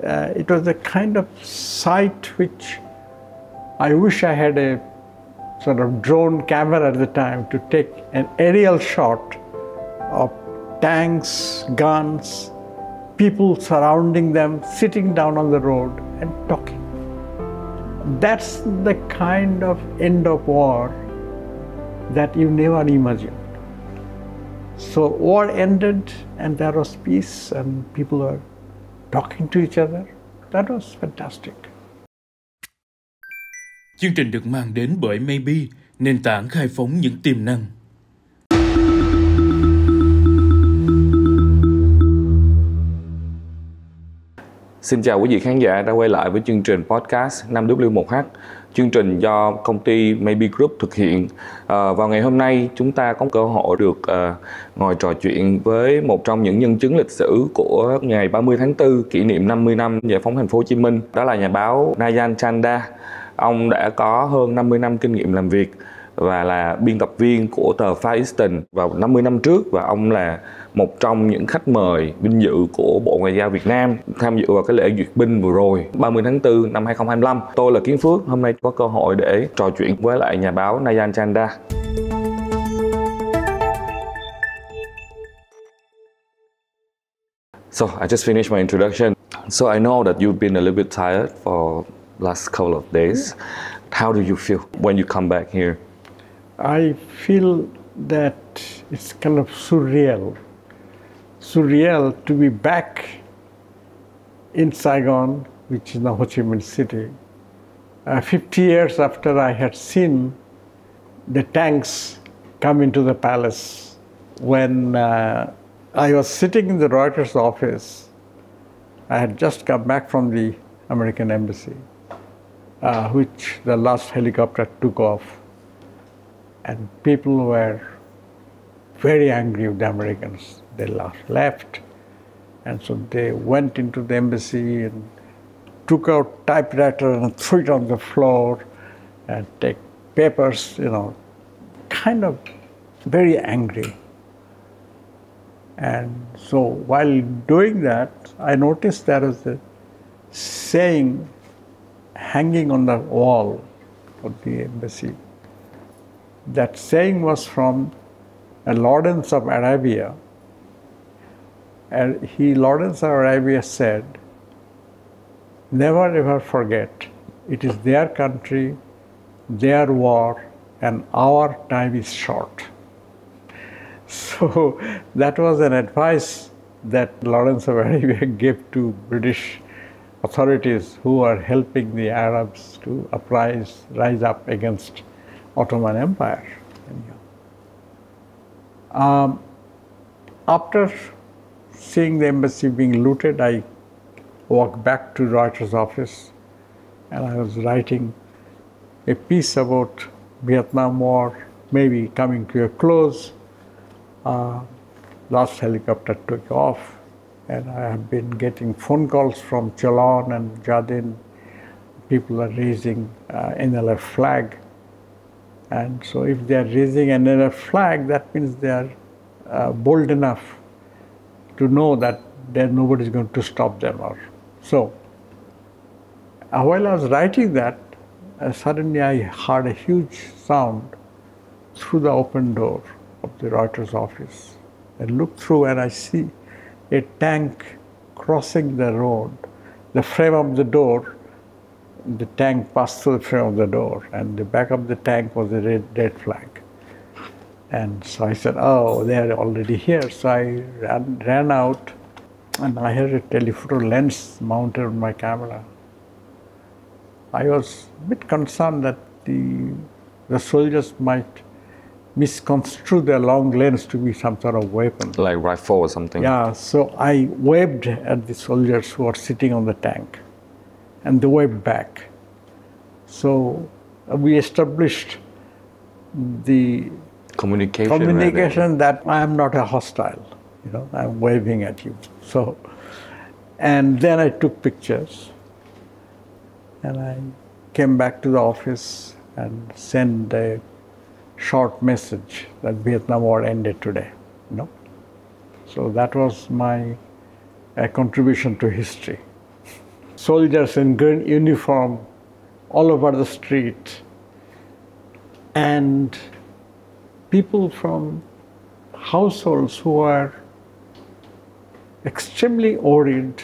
It was a kind of sight which I wish I had a sort of drone camera at the time to take an aerial shot of tanks, guns, people surrounding them, sitting down on the road and talking. That's the kind of end of war that you never imagined. So war ended and there was peace and people were talking to each other. That was fantastic. Chương trình được mang đến bởi Maybe, nền tảng khai phóng những tiềm năng. Xin chào quý vị khán giả đã quay lại với chương trình podcast 5W1H, chương trình do công ty Maybe Group thực hiện. Vào ngày hôm nay chúng ta có cơ hội được ngồi trò chuyện với một trong những nhân chứng lịch sử của ngày 30 tháng 4 kỷ niệm 50 năm giải phóng thành phố Hồ Chí Minh. Đó là nhà báo Nayan Chanda. Ông đã có hơn 50 năm kinh nghiệm làm việc và là biên tập viên của tờ PHAI Tình vào 50 năm trước, và ông là một trong những khách mời vinh dự của Bộ Ngoại giao Việt Nam tham dự vào cái lễ duyệt binh vừa rồi 30 tháng 4 năm 2025. Tôi là Kiến Phước, hôm nay có cơ hội để trò chuyện với lại nhà báo Nayan Chanda. So I just finished my introduction. So I know that you've been a little bit tired for last couple of days. How do you feel when you come back here? I feel that it's kind of surreal to be back in Saigon, which is now Ho Chi Minh City. 50 years after I had seen the tanks come into the palace, when I was sitting in the Reuters office. I had just come back from the American embassy, which the last helicopter took off. And people were very angry with the Americans. They left, and so they went into the embassy and took out typewriter and threw it on the floor and take papers, kind of very angry. And so while doing that, I noticed there was a saying hanging on the wall of the embassy. That saying was from Lawrence of Arabia. And Lawrence of Arabia said, "Never ever forget, it is their country, their war, and our time is short." So that was an advice that Lawrence of Arabia gave to British authorities who are helping the Arabs to rise up against Ottoman Empire. After seeing the embassy being looted, I walked back to Reuters office and I was writing a piece about Vietnam War, maybe coming to a close. Last helicopter took off, and I have been getting phone calls from Cholon and Jadin. People are raising NLF flag. And so if they are raising an NLF flag, that means they are bold enough to know that nobody is going to stop them. So while I was writing that, suddenly I heard a huge sound through the open door of the Reuters office. I look through and I see a tank crossing the road. The frame of the door, the tank passed through the frame of the door, and the back of the tank was a red flag. And so I said, "Oh, they are already here." So I ran out, and I had a telephoto lens mounted on my camera. I was a bit concerned that the soldiers might misconstrue their long lens to be some sort of weapon. Like rifle or something? Yeah, so I waved at the soldiers who were sitting on the tank, and they waved back. So we established the communication that I am not a hostile, I'm waving at you. So, and then I took pictures, and I came back to the office and sent a short message that Vietnam War ended today. So that was my contribution to history. soldiers in green uniform all over the street, and people from households who are extremely worried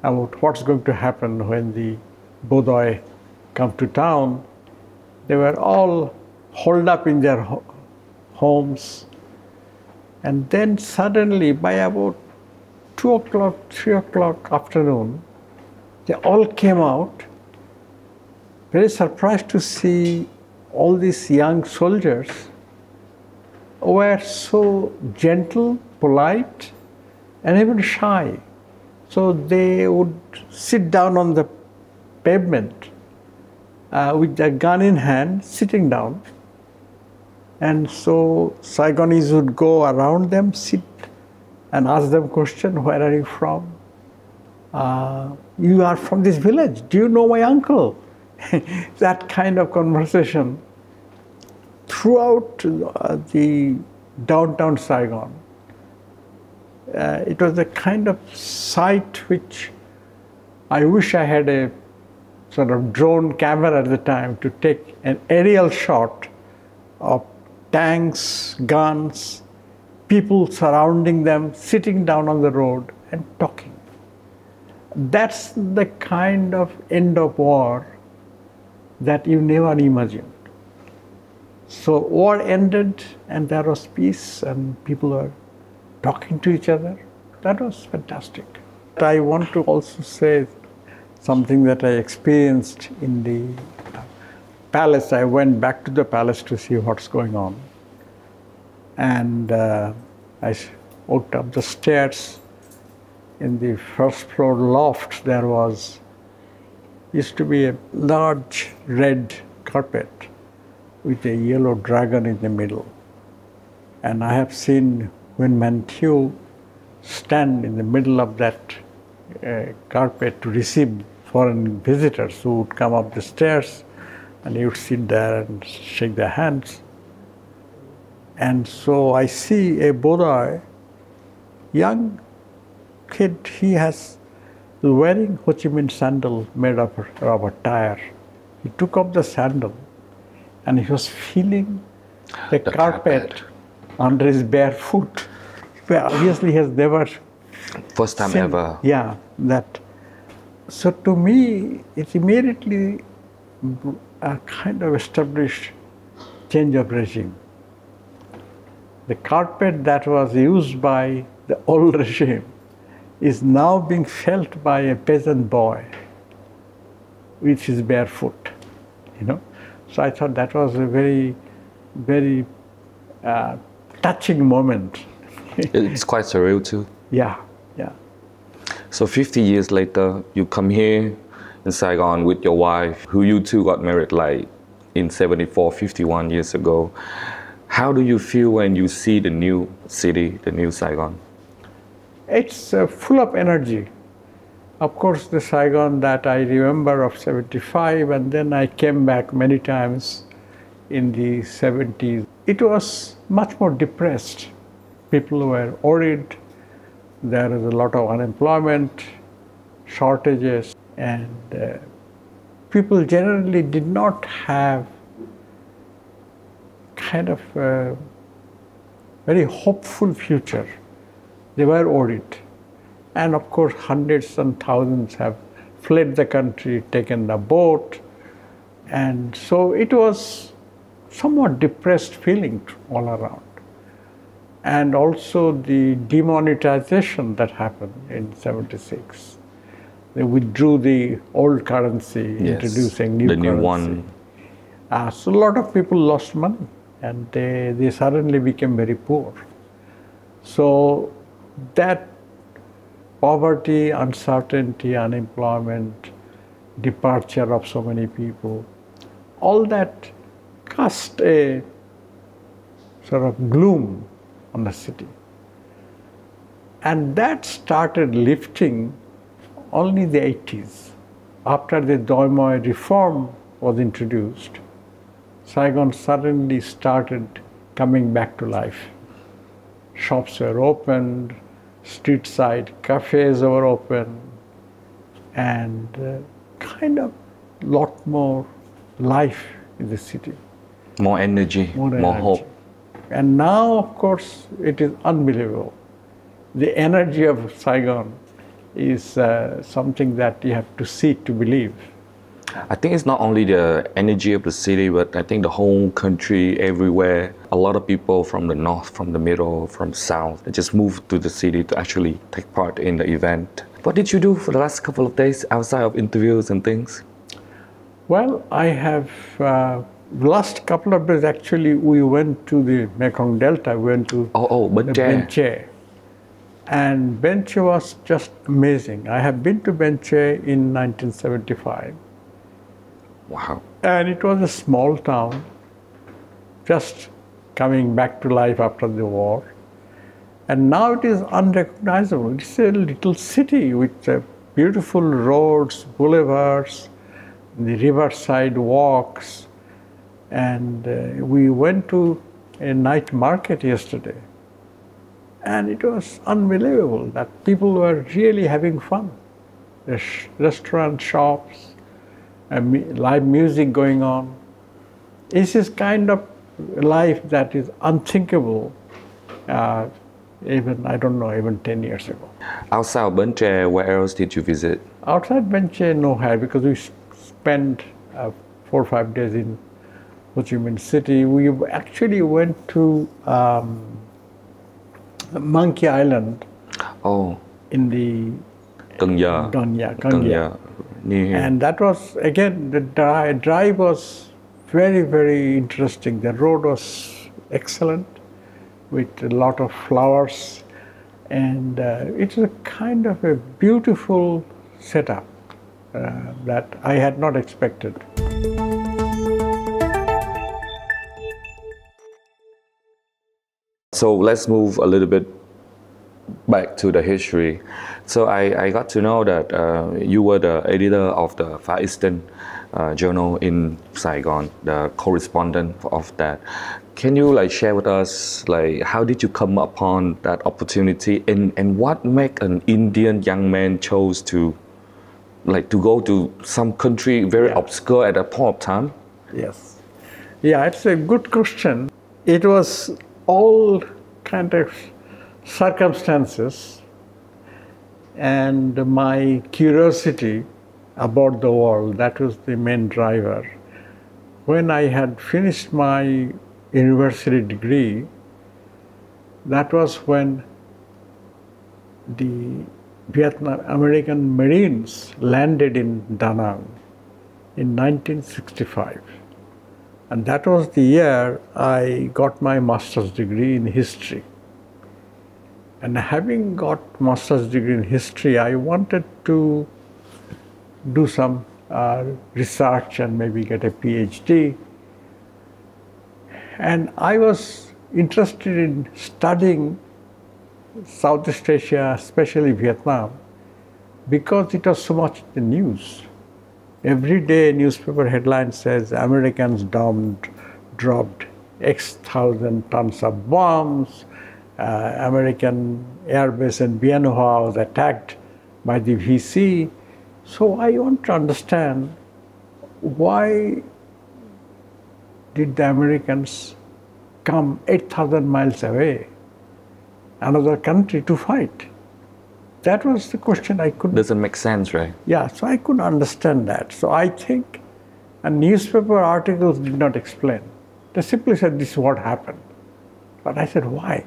about what's going to happen when the Bodoi come to town. They were all holed up in their homes. And then suddenly, by about 2 o'clock, 3 o'clock afternoon, they all came out, very surprised to see all these young soldiers who were so gentle, polite, and even shy. So they would sit down on the pavement with their gun in hand, sitting down. And so Saigonese would go around them, sit and ask them question, where are you from? You are from this village. Do you know my uncle? That kind of conversation throughout the downtown Saigon. It was a kind of sight which I wish I had a sort of drone camera at the time to take an aerial shot of tanks, guns, people surrounding them, sitting down on the road and talking. That's the kind of end of war that you never imagined. So war ended and there was peace and people were talking to each other. That was fantastic. I want to also say something that I experienced in the palace. I went back to the palace to see what's going on. And I walked up the stairs. In the first floor loft, there used to be a large red carpet with a yellow dragon in the middle. And I have seen when Manchu stand in the middle of that carpet to receive foreign visitors who would come up the stairs, and he would sit there and shake their hands. And so I see a Bodoi, young kid, he has wearing Ho Chi Minh sandal made of rubber tire. He took off the sandal and he was feeling the carpet under his bare foot. Well, obviously he has never First time seen, ever. Yeah, that. So to me, it immediately a kind of established change of regime. The carpet that was used by the old regime is now being felt by a peasant boy with his bare foot, you know. So I thought that was a very, very touching moment. It's quite surreal too. Yeah, yeah. So 50 years later, you come here in Saigon with your wife, who you two got married like in 74, 51 years ago. How do you feel when you see the new city, the new Saigon? It's full of energy. Of course, the Saigon that I remember of 75, and then I came back many times in the 70s. It was much more depressed. People were worried. There is a lot of unemployment, shortages, and people generally did not have kind of a very hopeful future. They were worried. And of course, hundreds and thousands have fled the country, taken a boat. And so it was somewhat depressed feeling all around. And also the demonetization that happened in 76. They withdrew the old currency, yes, introducing new the currency. New one. So a lot of people lost money and they suddenly became very poor. So that poverty, uncertainty, unemployment, departure of so many people, all that cast a sort of gloom on the city. And that started lifting only in the 80s. After the Doi Moi reform was introduced, Saigon suddenly started coming back to life. Shops were opened, street side cafes were open, and kind of lot more life in the city. More energy, more hope. And now, of course, it is unbelievable. The energy of Saigon is something that you have to see to believe. I think it's not only the energy of the city, but I think the whole country, everywhere, a lot of people from the north, from the middle, from south, they just moved to the city to actually take part in the event. What did you do for the last couple of days outside of interviews and things? Well, I have, last couple of days actually, we went to the Mekong Delta, we went to Bến Tre. Bến Tre. And Bến Tre was just amazing. I have been to Bến Tre in 1975. Wow. And it was a small town, just coming back to life after the war. And now it is unrecognizable. It's a little city with beautiful roads, boulevards, the riverside walks. And we went to a night market yesterday. And it was unbelievable that people were really having fun. There's restaurant shops, live music going on. This is kind of life that is unthinkable, even 10 years ago. Outside of Bến Tre, where else did you visit? Outside Bến Tre, nowhere, because we spent 4 or 5 days in CHIempN City. We actually went to Monkey Island. In the Cần Giờ. And that was, again, the drive was very, very interesting. The road was excellent with a lot of flowers. And it's a kind of a beautiful setup that I had not expected. So let's move a little bit back to the history. So I got to know that you were the editor of the Far Eastern journal in Saigon, the correspondent of that. Can you share with us how did you come upon that opportunity, and what make an Indian young man chose to go to some country very obscure at that point of time? Yes. Yeah, it's a good question. It was all kind of circumstances and my curiosity about the world, that was the main driver. When I had finished my university degree, that was when the American Marines landed in Da Nang in 1965. And that was the year I got my master's degree in history. And having got master's degree in history, I wanted to do some research and maybe get a PhD. And I was interested in studying Southeast Asia, especially Vietnam, because it was so much in the news. Every day newspaper headline says Americans dropped X thousand tons of bombs, American airbase in Bien Hoa was attacked by the VC. So I want to understand, why did the Americans come 8,000 miles away, another country, to fight? That was the question I couldn't... Doesn't make sense, right? Yeah, so I couldn't understand that. So I think, and newspaper articles did not explain. They simply said, this is what happened. But I said, why?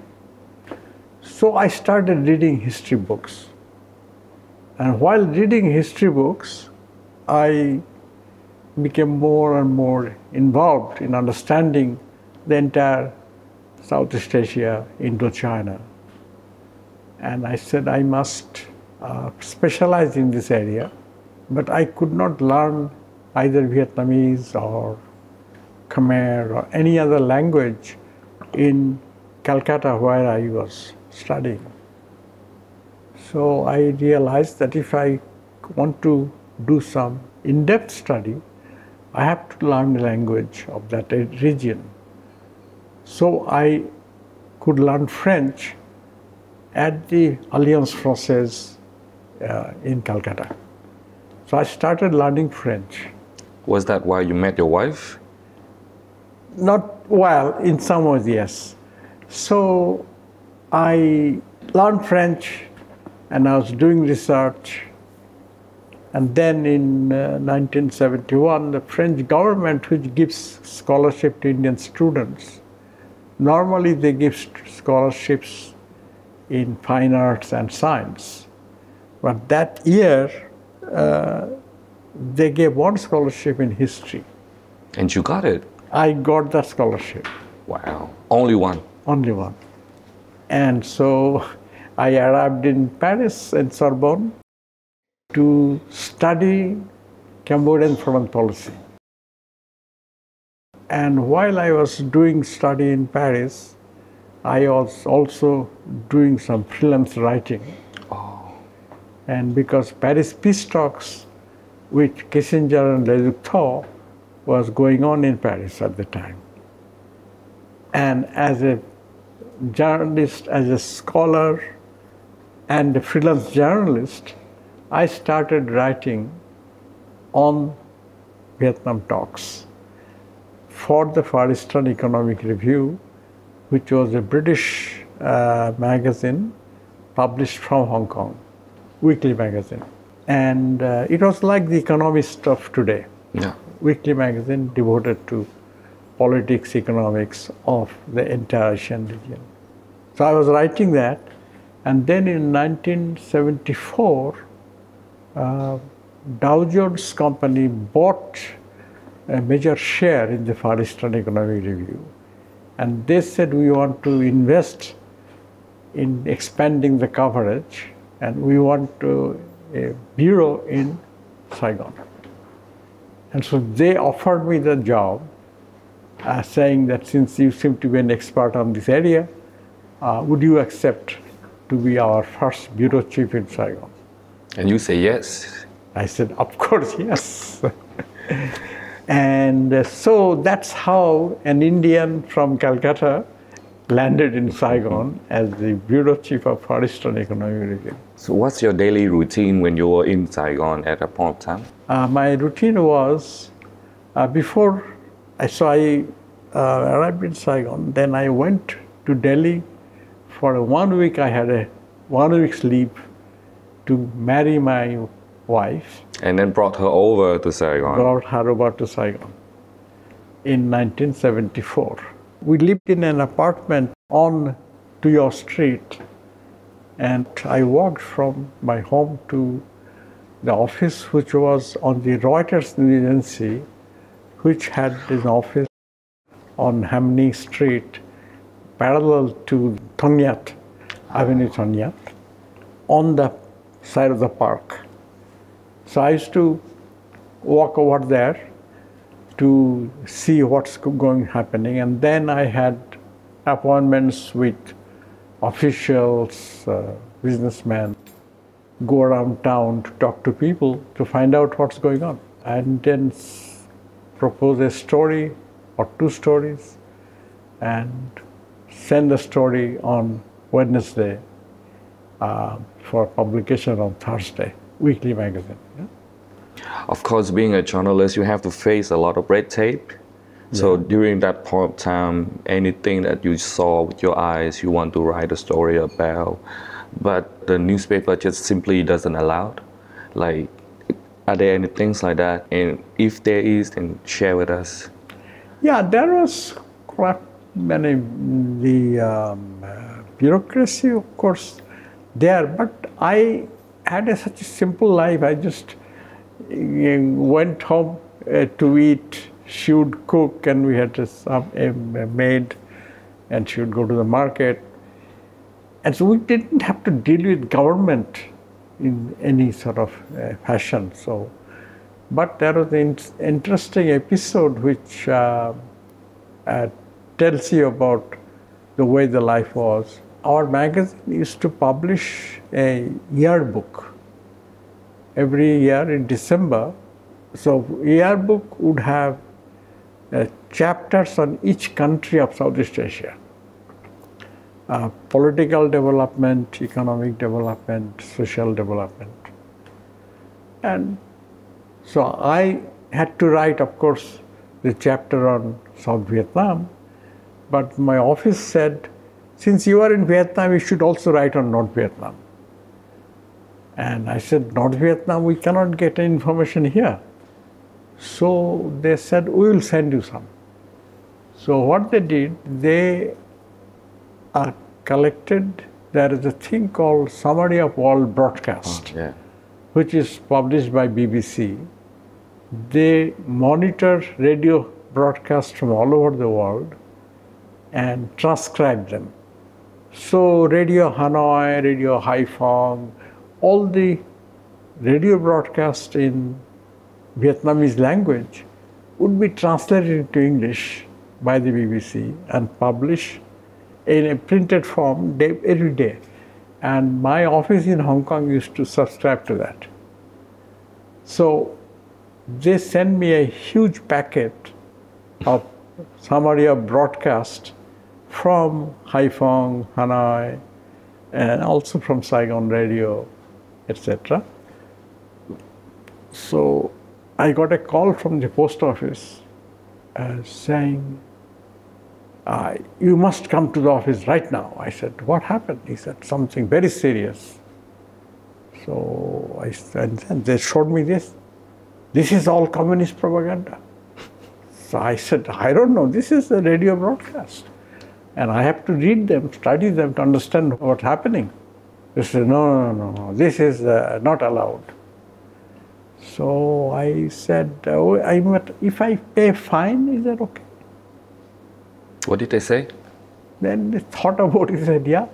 So I started reading history books. And while reading history books, I became more and more involved in understanding the entire Southeast Asia, Indochina. And I said I must specialize in this area, but I could not learn either Vietnamese or Khmer or any other language in Calcutta, where I was studying. So I realized that if I want to do some in-depth study, I have to learn the language of that region. So I could learn French at the Alliance Française in Calcutta. So I started learning French. Was that why you met your wife? Not well, in some ways, yes. So I learned French and I was doing research. And then in 1971, the French government, which gives scholarship to Indian students, normally they give scholarships in fine arts and science. But that year, they gave one scholarship in history. And you got it? I got that scholarship. Wow. Only one? Only one. And so I arrived in Paris, in Sorbonne, to study Cambodian foreign policy. And while I was doing study in Paris, I was also doing some freelance writing. Oh. And because Paris peace talks with Kissinger and Leduc was going on in Paris at the time. And as a journalist, as a scholar, and a freelance journalist, I started writing on Vietnam talks for the Far Eastern Economic Review, which was a British magazine published from Hong Kong, weekly magazine. And it was like The Economist of today. Yeah. Weekly magazine devoted to politics, economics of the entire Asian region. So I was writing that, and then in 1974, Dow Jones Company bought a major share in the Far Eastern Economic Review. And they said, we want to invest in expanding the coverage, and we want a bureau in Saigon. And so they offered me the job, saying that since you seem to be an expert on this area, would you accept to be our first bureau chief in Saigon? And you say yes? I said, of course, yes. And so that's how an Indian from Calcutta landed in Saigon as the bureau chief of Far Eastern Economic Review. So what's your daily routine when you were in Saigon at that point of time? My routine was, before I arrived in Saigon, then I went to Delhi for 1 week. I had a 1 week's leave to marry my wife. And then brought her over to Saigon. Brought her over to Saigon in 1974. We lived in an apartment on Tuyo Street, and I walked from my home to the office, which was on the Reuters news agency, which had an office on Hamni Street, parallel to Thongyat, Avenue Thongyat, on the side of the park. So I used to walk over there to see what's happening, and then I had appointments with officials, businessmen, go around town to talk to people to find out what's going on, and then propose a story or two stories and send the story on Wednesday for publication on Thursday, weekly magazine. Yeah? Of course, being a journalist, you have to face a lot of red tape. So during that point of time, anything that you saw with your eyes, you want to write a story about, but the newspaper just simply doesn't allow it. Like, are there any things like that? And if there is, then share with us. Yeah, there was quite many, the bureaucracy, of course, there, but I had such a simple life. I just went home to eat. She would cook, and we had a maid, and she would go to the market. And so we didn't have to deal with government in any sort of fashion. So, but there was an interesting episode which tells you about the way the life was. Our magazine used to publish a yearbook every year in December. So yearbook would have chapters on each country of Southeast Asia. Political development, economic development, social development. And So I had to write, of course, the chapter on South Vietnam, but my office said, since you are in Vietnam, you should also write on North Vietnam. And I said, North Vietnam, we cannot get information here. So they said, we will send you some. So what they did, they collected, there is a thing called Summary of World Broadcast, which is published by BBC. They monitor radio broadcasts from all over the world and transcribe them. So Radio Hanoi, Radio Haiphong, all the radio broadcasts in Vietnamese language would be translated into English by the BBC and published in a printed form every day. And my office in Hong Kong used to subscribe to that. So they sent me a huge packet of summary of broadcast from Haiphong, Hanoi, and also from Saigon Radio, etc. So I got a call from the post office saying, you must come to the office right now. I said, what happened? He said, something very serious. So and they showed me this. This is all communist propaganda. So I said, I don't know, this is a radio broadcast. And I have to read them, study them to understand what's happening. They said, no, this is not allowed. So I said, if I pay fine, is that okay? What did they say? Then they thought about it, said, yeah.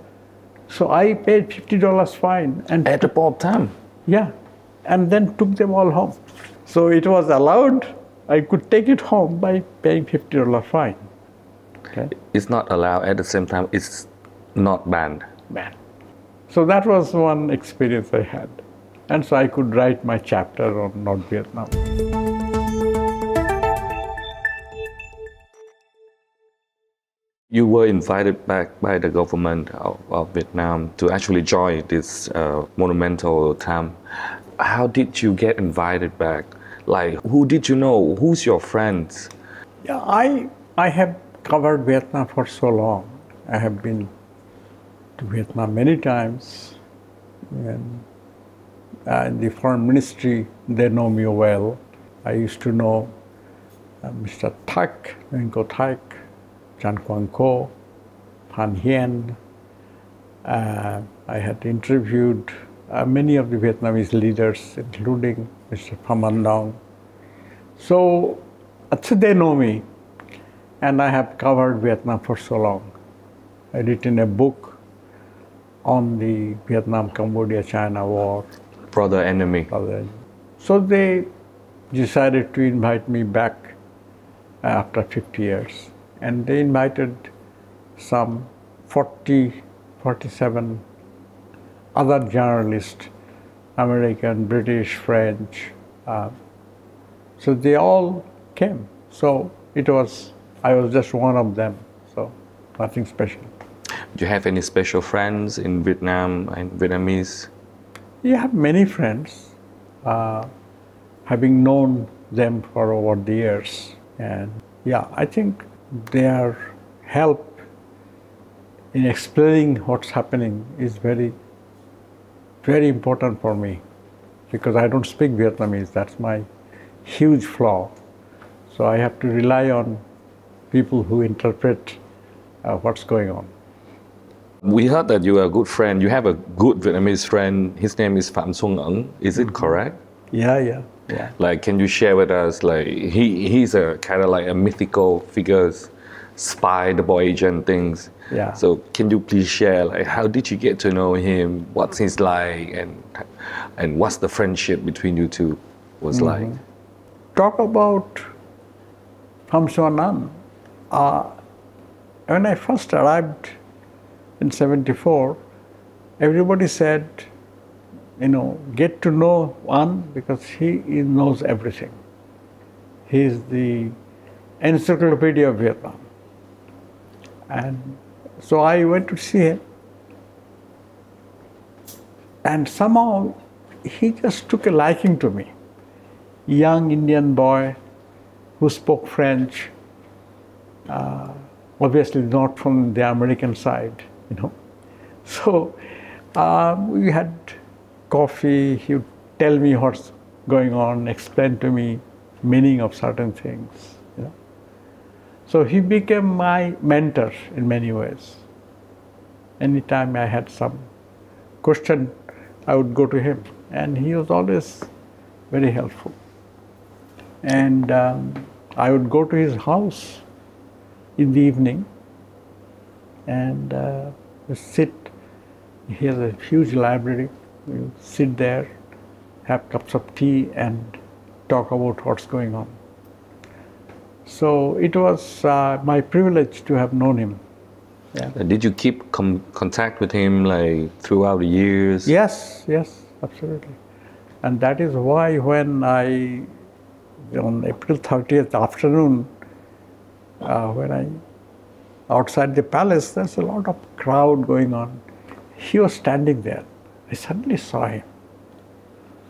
So I paid $50 fine. And at the Bob time? Yeah, and then took them all home. So it was allowed, I could take it home by paying $50 fine. Okay. It's not allowed at the same time, it's not banned. Banned. So that was one experience I had. And so I could write my chapter on North Vietnam. You were invited back by the government of Vietnam to actually join this monumental time. How did you get invited back? Like, who did you know? Who's your friends? Yeah, I have covered Vietnam for so long. I have been to Vietnam many times. And in the foreign ministry, they know me well. I used to know Mr. Thach, Ngo Thach, Chan Quang Co, Phan Hien. I had interviewed many of the Vietnamese leaders, including Mr. Pham Van Dong. So they know me, and I have covered Vietnam for so long. I written a book on the Vietnam-Cambodia-China war. Brother, enemy. So they decided to invite me back after 50 years. And they invited some 47 other journalists, American, British, French. So they all came. So I was just one of them. So nothing special. Do you have any special friends in Vietnam and Vietnamese? You have many friends, having known them for over the years. And yeah, I think their help in explaining what's happening is very, very important for me, because I don't speak Vietnamese. That's my huge flaw. So I have to rely on people who interpret what's going on. We heard that you are a good friend. You have a good Vietnamese friend. His name is Phạm Xuân Ẩn. Is it correct? Yeah. Like, can you share with us, like, he's a kind of like a mythical figure, spy, double agent things. Yeah. So can you please share, like, how did you get to know him? What's he's like, and what's the friendship between you two was like? Talk about Pham Xuân Ẩn. When I first arrived in 1974, everybody said, get to know An because he knows everything. He is the encyclopedia of Vietnam. And so I went to see him. And somehow he just took a liking to me. young Indian boy who spoke French, obviously not from the American side, you know. So we had coffee. He would tell me what's going on, explain to me meaning of certain things, you know. So he became my mentor in many ways. Anytime I had some question, I would go to him, and he was always very helpful. And I would go to his house in the evening and sit. He has a huge library. We would sit there, have cups of tea, and talk about what's going on. So it was my privilege to have known him. Yeah. Did you keep contact with him like throughout the years? Yes, yes, absolutely. And that is why when on April 30th afternoon, when I outside the palace, there's a lot of crowd going on. He was standing there. I suddenly saw him.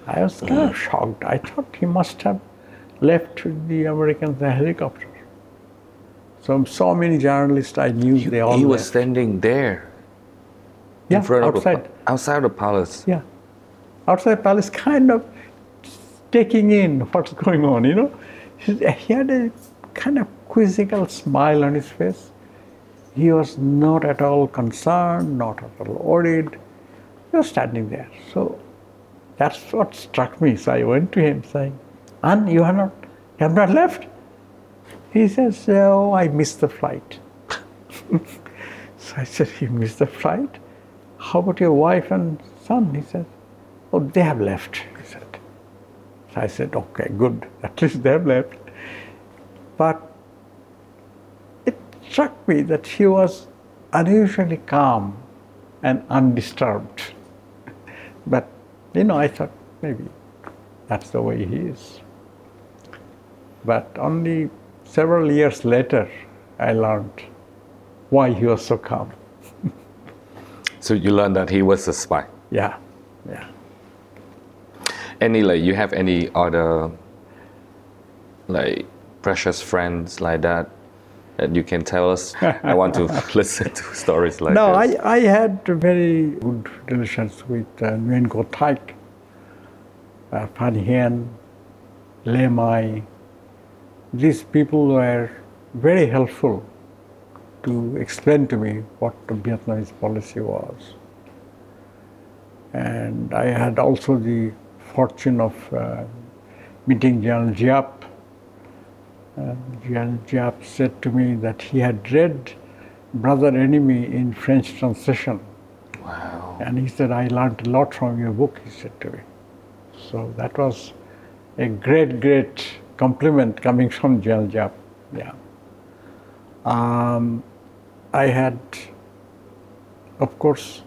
I was kind of shocked. I thought he must have left with the Americans in a helicopter. So many journalists I knew, they all He was left. standing there. Yeah, in front outside. Outside the palace. Yeah. Outside the palace, kind of taking in what's going on, you know. He had a kind of quizzical smile on his face. He was not at all concerned, not at all worried. He was standing there. So that's what struck me. So I went to him saying, "And you have not left?" He says, "Oh, I missed the flight." So I said, "You missed the flight? How about your wife and son?" He said, "Oh, they have left," he said. So I said, "Okay, good. At least they have left." But it struck me that he was unusually calm and undisturbed. But, you know, I thought maybe that's the way he is. But only several years later, I learned why he was so calm. So you learned that he was a spy. Yeah, yeah. You have any other precious friends like that you can tell us? I want to listen to stories like No, this. I had very good relations with NGảo giả I, Hiện, Mai. These people were very helpful to explain to me what the Vietnamese policy was. And I had also the fortune of meeting General Giap. General Giap said to me that he had read Brother Enemy in French translation. Wow. And he said, "I learned a lot from your book," he said to me. So that was a great, great compliment coming from General Giap. Yeah. I had, of course,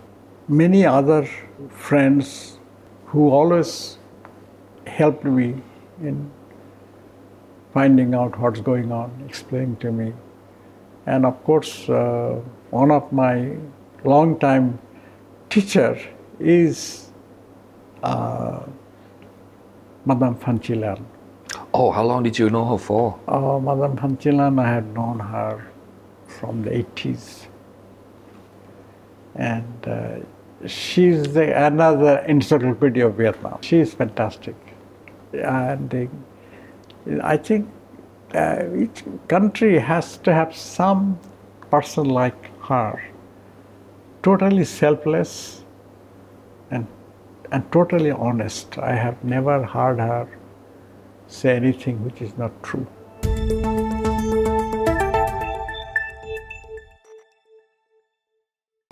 many other friends who always helped me in finding out what's going on, explaining to me. And of course, one of my long-time teacher is Madame Fanchilan. Oh, how long did you know her for? Madame Fanchilan, I had known her from the 80s. And she's another encyclopedia of Vietnam. She's fantastic. And I think each country has to have some person like her, totally selfless and totally honest. I have never heard her say anything which is not true.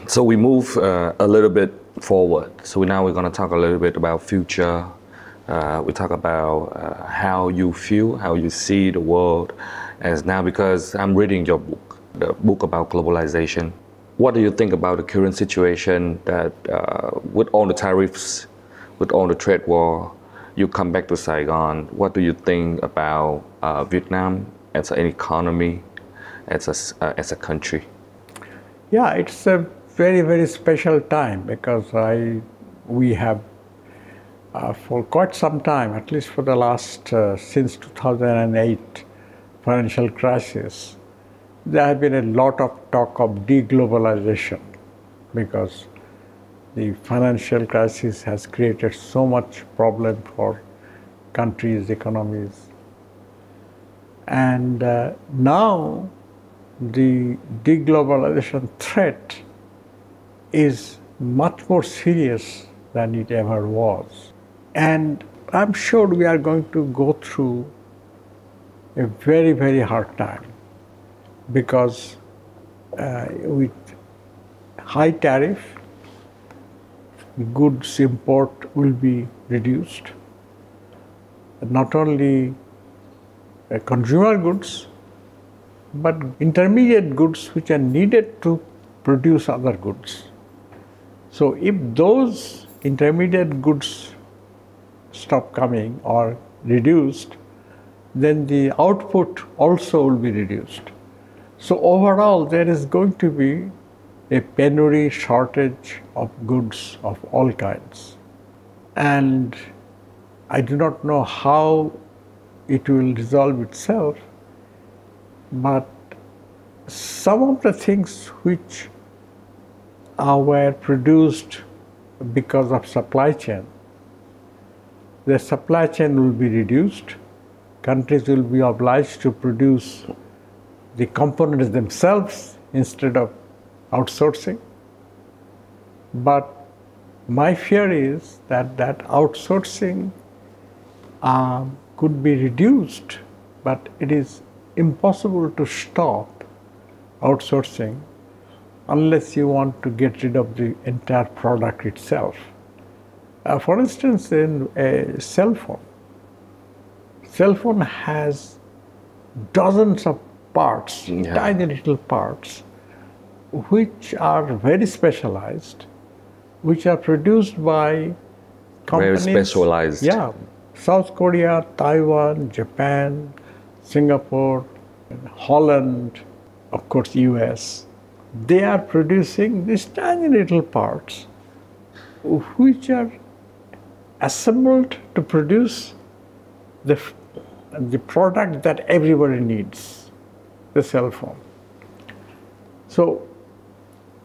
So we move a little bit forward. So now we're going to talk a little bit about future. We talk about how you feel, how you see the world as now, because I'm reading your book, the book about globalization. What do you think about the current situation that with all the tariffs, with all the trade war, you come back to Saigon? What do you think about Vietnam as an economy, as a country? Yeah, it's a very, very special time because we have for quite some time, at least for the last, since 2008 financial crisis, there have been a lot of talk of deglobalization because the financial crisis has created so much problem for countries, economies. And now the deglobalization threat is much more serious than it ever was. And I'm sure we are going to go through a very, very hard time because with high tariff, goods import will be reduced. Not only consumer goods, but intermediate goods which are needed to produce other goods. So if those intermediate goods stop coming or reduced, then the output also will be reduced. So overall, there is going to be a penury, shortage of goods of all kinds. And I do not know how it will resolve itself, but some of the things which were produced because of supply chain, the supply chain will be reduced. Countries will be obliged to produce the components themselves instead of outsourcing. But my fear is that outsourcing could be reduced, but it is impossible to stop outsourcing unless you want to get rid of the entire product itself. For instance, in a cell phone has dozens of parts, tiny little parts, which are very specialized, which are produced by companies. Very specialized. Yeah. South Korea, Taiwan, Japan, Singapore, Holland, of course US. They are producing these tiny little parts which are assembled to produce the product that everybody needs, the cell phone. So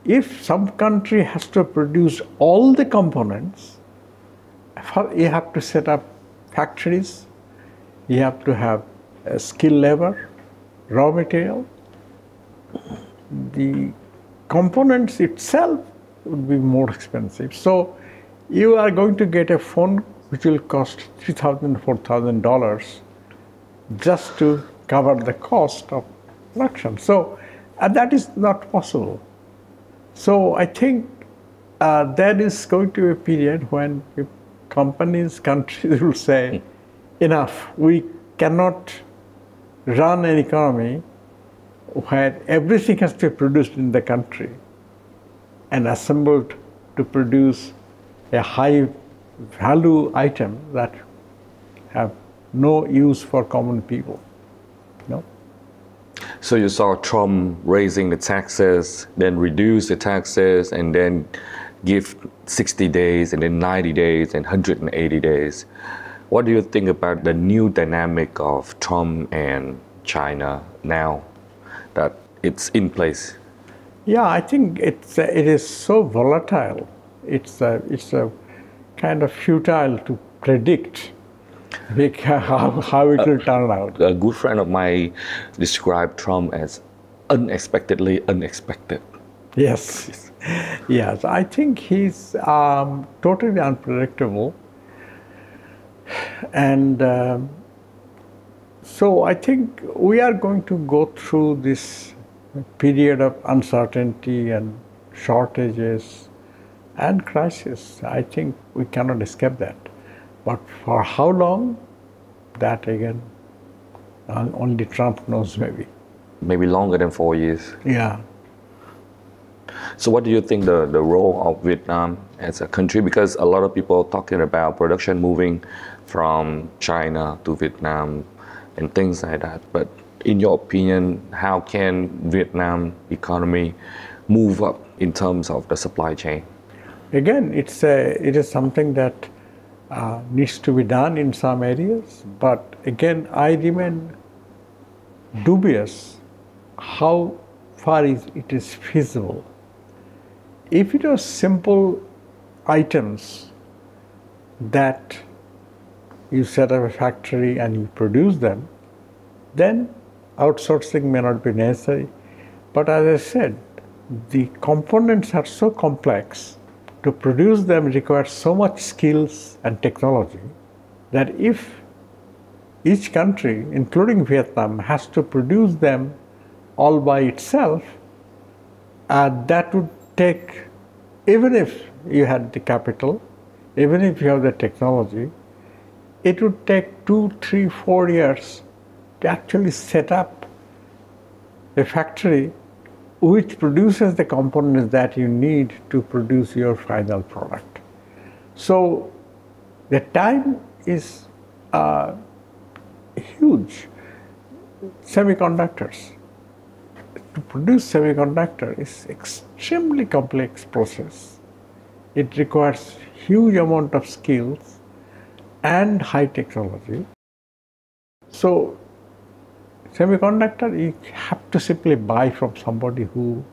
if some country has to produce all the components, you have to set up factories, you have to have skilled labor, raw material. The components itself would be more expensive. So you are going to get a phone which will cost $3,000, $4,000 just to cover the cost of production. So that is not possible. So I think there is going to be a period when companies, countries will say, enough, we cannot run an economy where everything has to be produced in the country and assembled to produce a high value item that have no use for common people. No? So you saw Trump raising the taxes, then reduce the taxes, and then give 60 days, and then 90 days, and 180 days. What do you think about the new dynamic of Trump and China now that it's in place? Yeah, I think it is so volatile. It's a kind of futile to predict how it will turn out. A good friend of mine described Trump as unexpectedly unexpected. Yes, yes. I think he's totally unpredictable, and so I think we are going to go through this period of uncertainty and shortages and crisis. I think we cannot escape that. But for how long, that again, only Trump knows maybe. Maybe longer than 4 years. Yeah. So what do you think the role of Vietnam as a country? Because a lot of people talking about production moving from China to Vietnam and things like that. But in your opinion, how can Vietnam economy move up in terms of the supply chain? Again, it is something that needs to be done in some areas, but again, I remain dubious how far it is feasible. If it was simple items that you set up a factory and you produce them, then outsourcing may not be necessary. But as I said, the components are so complex, to produce them requires so much skills and technology that if each country, including Vietnam, has to produce them all by itself, that would take, even if you had the capital, even if you have the technology, it would take 2, 3, 4 years to actually set up a factory which produces the components that you need to produce your final product. So the time is huge. Semiconductors. To produce semiconductor is extremely complex process. It requires huge amount of skills and high technology. So semiconductor, you have to simply buy from somebody who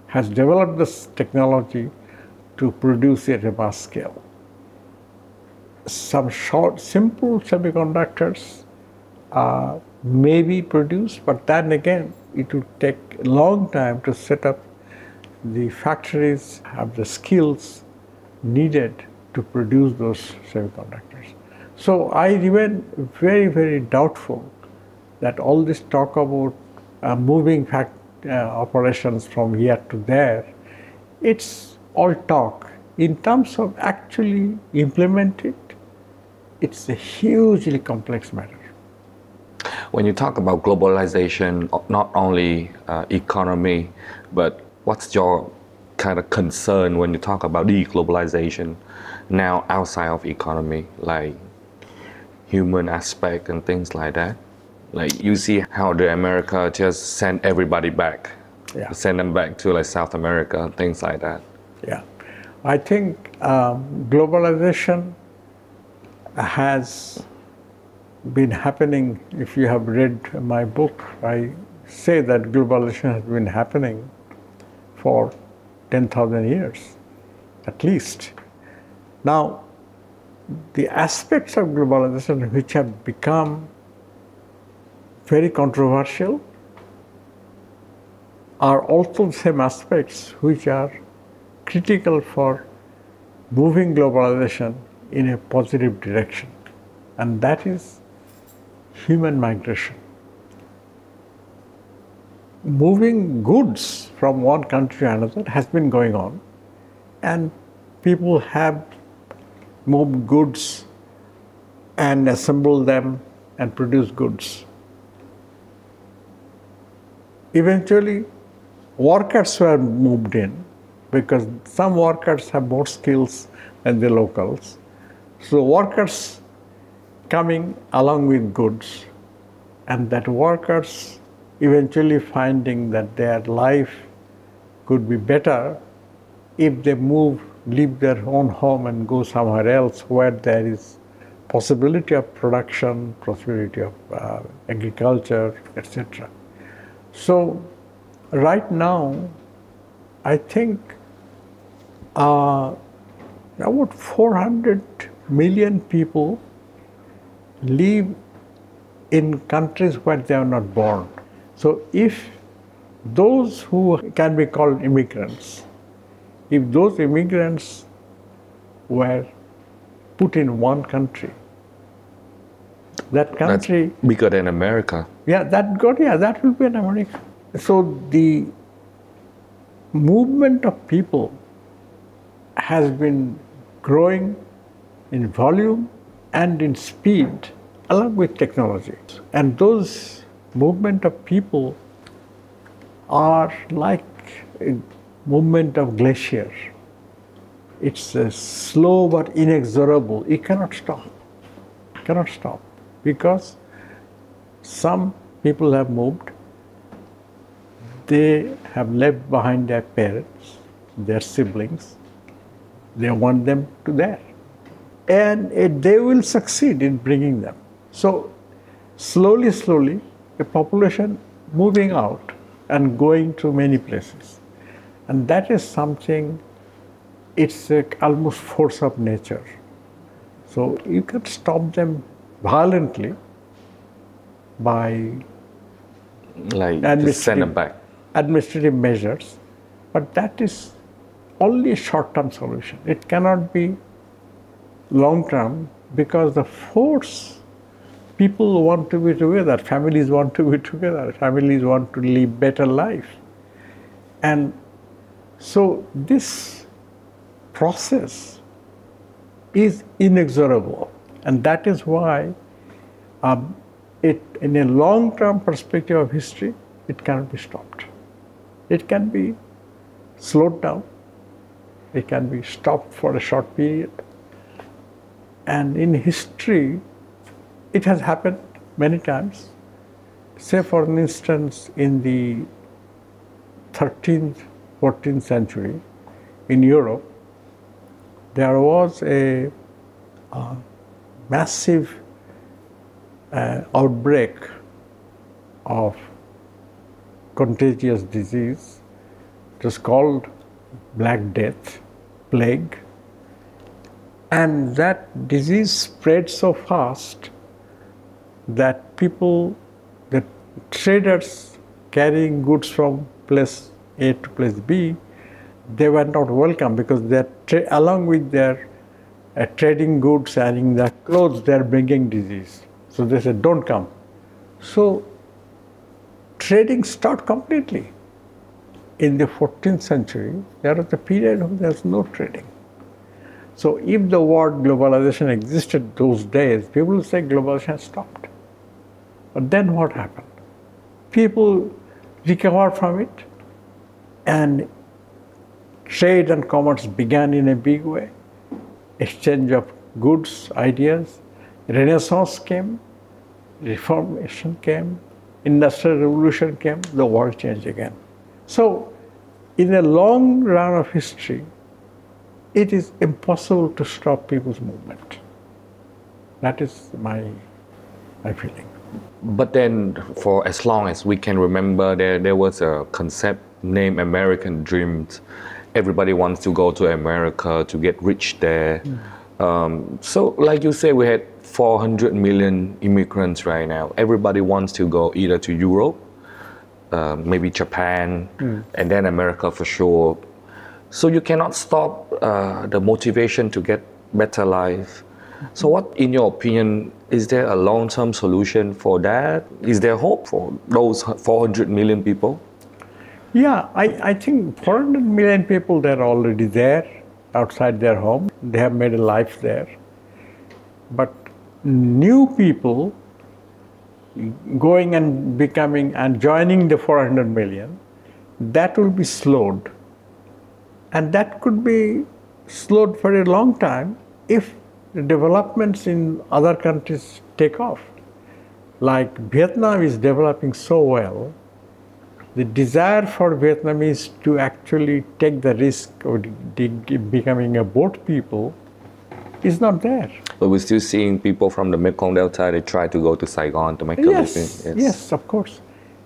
has developed this technology to produce it at a mass scale. Some short, simple semiconductors may be produced, but then again, it would take a long time to set up the factories, have the skills needed to produce those semiconductors. So I remain very, very doubtful that all this talk about moving operations from here to there, it's all talk. In terms of actually implement it, it's a hugely complex matter. When you talk about globalization, not only economy, but what's your kind of concern when you talk about deglobalization now outside of economy, like human aspect and things like that? Like you see how the America just send everybody back, send them back to like South America and things like that. Yeah, I think globalization has been happening. If you have read my book, I say that globalization has been happening for 10,000 years, at least. Now, the aspects of globalization which have become very controversial are also the same aspects which are critical for moving globalization in a positive direction, and that is human migration. Moving goods from one country to another has been going on, and people have moved goods and assembled them and produced goods. Eventually, workers were moved in because some workers have more skills than the locals. So workers coming along with goods, and that workers eventually finding that their life could be better if they leave their own home and go somewhere else where there is possibility of production, possibility of agriculture, etc. So right now, I think about 400 million people live in countries where they are not born. So if those who can be called immigrants, if those immigrants were put in one country, that country... That's bigger than America. Yeah, that will be in America. So the movement of people has been growing in volume and in speed along with technology. And those movement of people are like a movement of glacier. It's slow but inexorable. It cannot stop. Cannot stop. Because some people have moved, they have left behind their parents, their siblings. They want them to there. and they will succeed in bringing them. So slowly, slowly, the population moving out and going to many places. And that is something, it's almost force of nature. So you can stop them violently by like just send them back. Administrative measures, but that is only a short-term solution. It cannot be long-term, because the force, people want to be together, families want to be together, families want to live better life. And so this process is inexorable, and that is why in a long-term perspective of history, it cannot be stopped. It can be slowed down, it can be stopped for a short period. And in history, it has happened many times. Say, for instance, in the 13th, 14th century in Europe, there was a massive outbreak of contagious disease. It was called Black Death, plague. And that disease spread so fast that people, the traders carrying goods from place A to place B, they were not welcome, because along with their trading goods and their clothes, they are bringing disease. So they said, don't come. So trading stopped completely. In the 14th century, there was a period when there was no trading. So if the word globalization existed those days, people would say globalization stopped. But then what happened? People recovered from it, and trade and commerce began in a big way. Exchange of goods, ideas. Renaissance came, Reformation came, Industrial Revolution came, the world changed again. So in a long run of history, it is impossible to stop people's movement. That is my feeling. But then, for as long as we can remember, there was a concept named American Dreams. Everybody wants to go to America to get rich there. So, like you say, we had 400 million immigrants right now. Everybody wants to go either to Europe, maybe Japan, and then America for sure. So you cannot stop the motivation to get better life. So what, in your opinion, is there a long-term solution for that? Is there hope for those 400 million people? Yeah, I think 400 million people, they're already there, outside their home. They have made a life there. But new people going and becoming and joining the 400 million, that will be slowed. And that could be slowed for a long time if the developments in other countries take off. Like Vietnam is developing so well, the desire for Vietnamese to actually take the risk of becoming a boat people is not there. But we're still seeing people from the Mekong Delta, they try to go to Saigon to make a living. Yes, of course.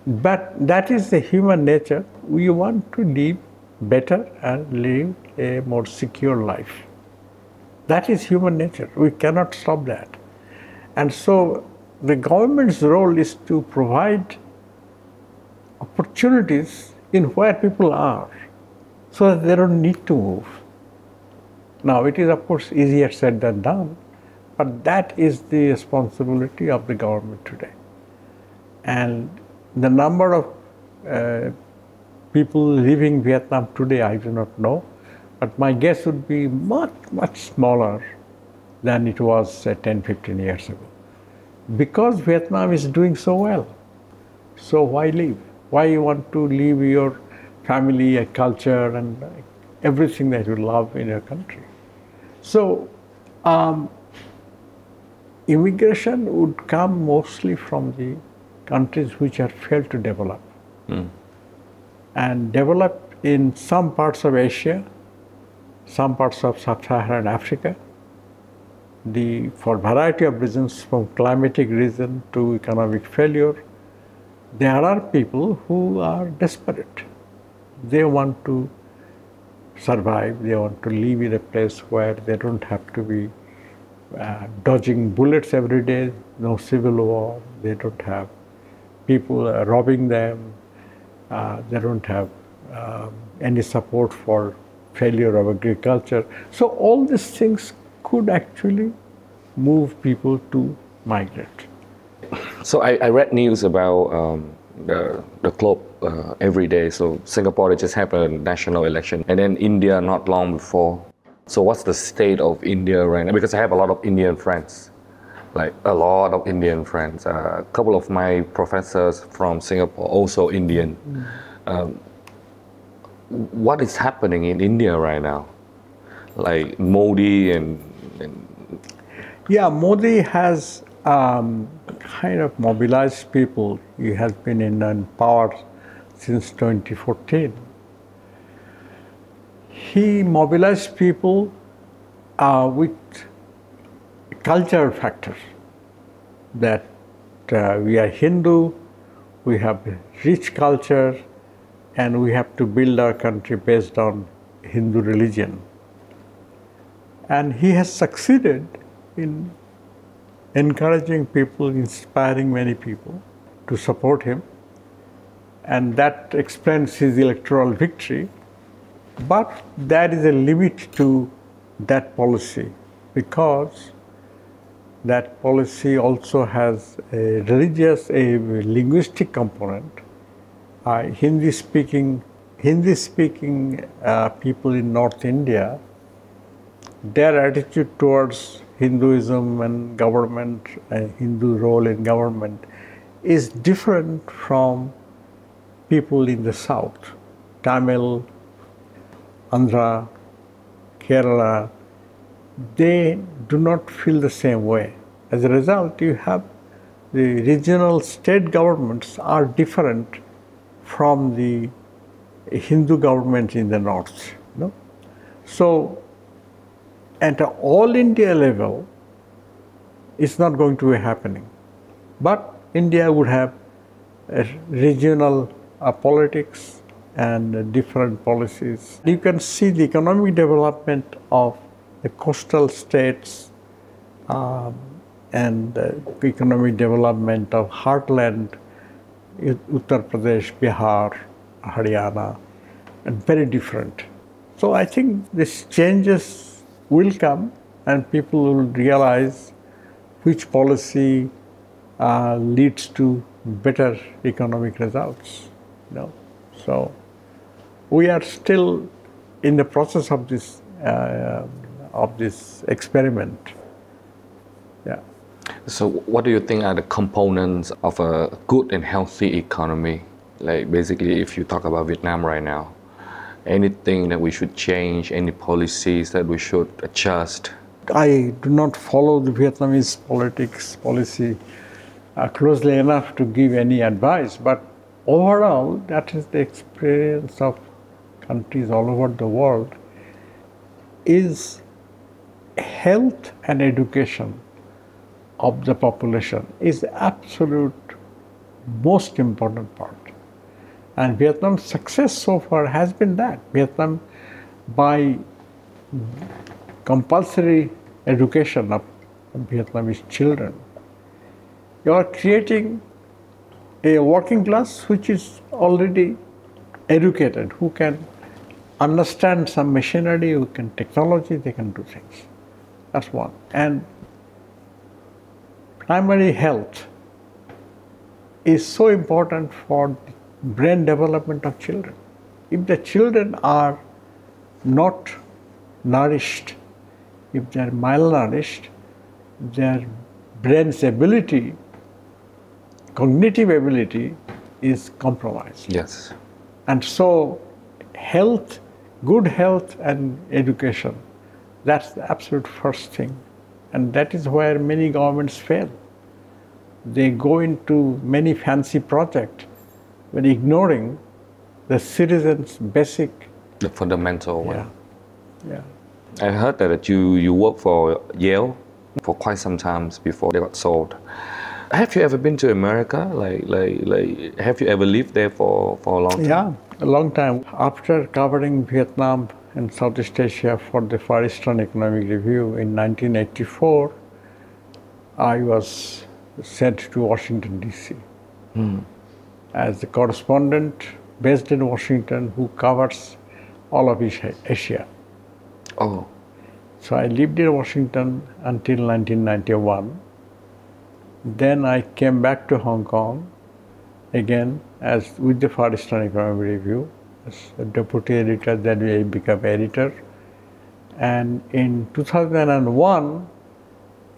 But that is the human nature. We want to live better and live a more secure life. That is human nature. We cannot stop that. And so the government's role is to provide opportunities in where people are, so that they don't need to move. Now, it is of course easier said than done, but that is the responsibility of the government today. And the number of people leaving Vietnam today, I do not know, but my guess would be much, much smaller than it was, say, 10, 15 years ago. Because Vietnam is doing so well. So why leave? Why you want to leave your family, a culture, and everything that you love in your country? So immigration would come mostly from the countries which have failed to develop. And develop in some parts of Asia, some parts of Sub-Saharan Africa, for variety of reasons, from climatic reason to economic failure, there are people who are desperate. They want to survive, they want to live in a place where they don't have to be dodging bullets every day, no civil war, they don't have people robbing them, they don't have any support for failure of agriculture. So all these things could actually move people to migrate. So I read news about the globe every day. So Singapore, just happened a national election, and then India not long before. So what's the state of India right now? Because I have a lot of Indian friends, like a lot of Indian friends. A couple of my professors from Singapore, also Indian. What is happening in India right now? Like Modi and yeah, Modi has kind of mobilized people. He has been in power since 2014. He mobilized people with cultural factors, that we are Hindu, we have rich culture, and we have to build our country based on Hindu religion. And he has succeeded in encouraging people, inspiring many people to support him. And that explains his electoral victory. But there is a limit to that policy, because that policy also has a religious, a linguistic component. Hindi-speaking people in North India, their attitude towards Hinduism and government, Hindu role in government, is different from people in the South. Tamil, Andhra, Kerala, they do not feel the same way. As a result, you have the regional state governments are different from the Hindu government in the north. You know? So, at an all India level, it's not going to be happening. But India would have a regional politics and different policies. You can see the economic development of the coastal states and the economic development of heartland, Uttar Pradesh, Bihar, Haryana, and very different. So I think these changes will come, and people will realize which policy leads to better economic results. You know? So we are still in the process of this experiment. Yeah. So what do you think are the components of a good and healthy economy? Like basically, if you talk about Vietnam right now, anything that we should change, any policies that we should adjust? I do not follow the Vietnamese policy closely enough to give any advice, but overall, that is the experience of countries all over the world, is health and education of the population is absolute most important part. And Vietnam's success so far has been that. Vietnam, by compulsory education of Vietnamese children, you are creating a working class which is already educated, who can understand some machinery, who can technology, they can do things. That's one. And primary health is so important for the brain development of children. If the children are not nourished, if they are malnourished, their brain's ability, cognitive ability, is compromised. Yes. And so health, good health and education, that's the absolute first thing. And that is where many governments fail. They go into many fancy projects when ignoring the citizens' basic. The fundamental one. Yeah. I heard that you work for Yale. for quite some times before they got sold. Have you ever been to America? Like have you ever lived there for a long time? Yeah, a long time. After covering Vietnam and Southeast Asia for the Far Eastern Economic Review in 1984, I was sent to Washington, D.C. As the correspondent based in Washington who covers all of Asia. Oh. So I lived in Washington until 1991. Then I came back to Hong Kong again as with the Far Eastern Economic Review as a deputy editor. Then I became editor. And in 2001,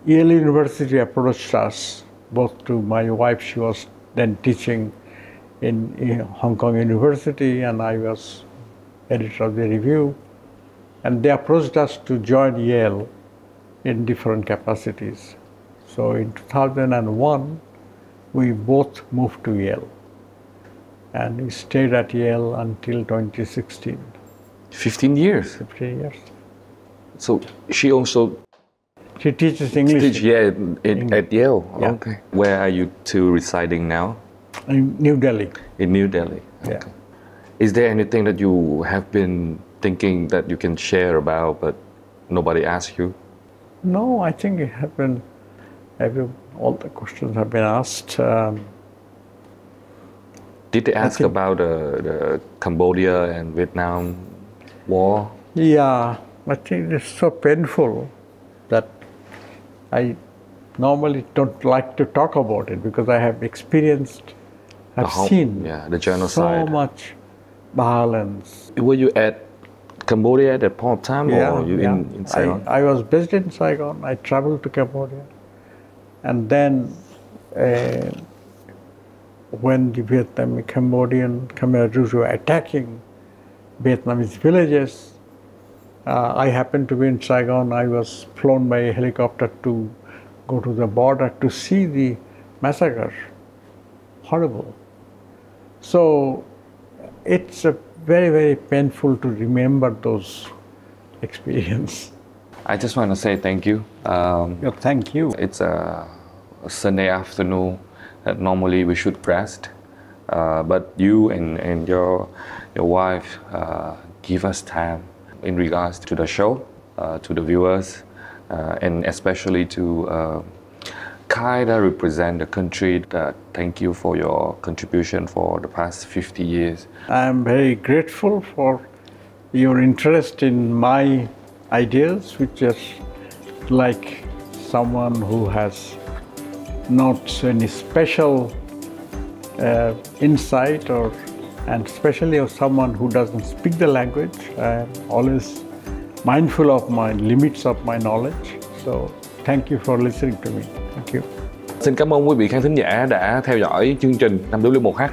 Yale University approached us, both to my wife. She was then teaching in Hong Kong University, and I was editor of the review. And they approached us to join Yale in different capacities. So in 2001, we both moved to Yale. And we stayed at Yale until 2016. 15 years? 15 years. So she also... She teaches English. At Yale? Yeah. Okay. Where are you two residing now? In New Delhi. In New Delhi? Okay. Yeah. Is there anything that you have been thinking that you can share about but nobody asked you? No, I think it have been, all the questions have been asked. Did they ask about the Cambodia and Vietnam war? Yeah, I think it's so painful that I normally don't like to talk about it because I have experienced, seen the genocide. So much violence. Were you at Cambodia at that point of time, or you in Saigon? I was based in Saigon. I traveled to Cambodia, and then when the Cambodian Khmer were attacking Vietnamese villages, I happened to be in Saigon. I was flown by a helicopter to go to the border to see the massacre. Horrible. So it's very, very painful to remember those experiences. I just want to say thank you. Thank you. It's a Sunday afternoon that normally we should rest, but you and your wife give us time in regards to the show, to the viewers, and especially to kind of represent the country. Thank you for your contribution for the past 50 years. I am very grateful for your interest in my ideas, which is like someone who has not any special insight, and especially of someone who doesn't speak the language. I am always mindful of my limits of my knowledge. So thank you for listening to me. Thank you. Xin cảm ơn quý vị khán thính giả đã theo dõi chương trình 5W1H.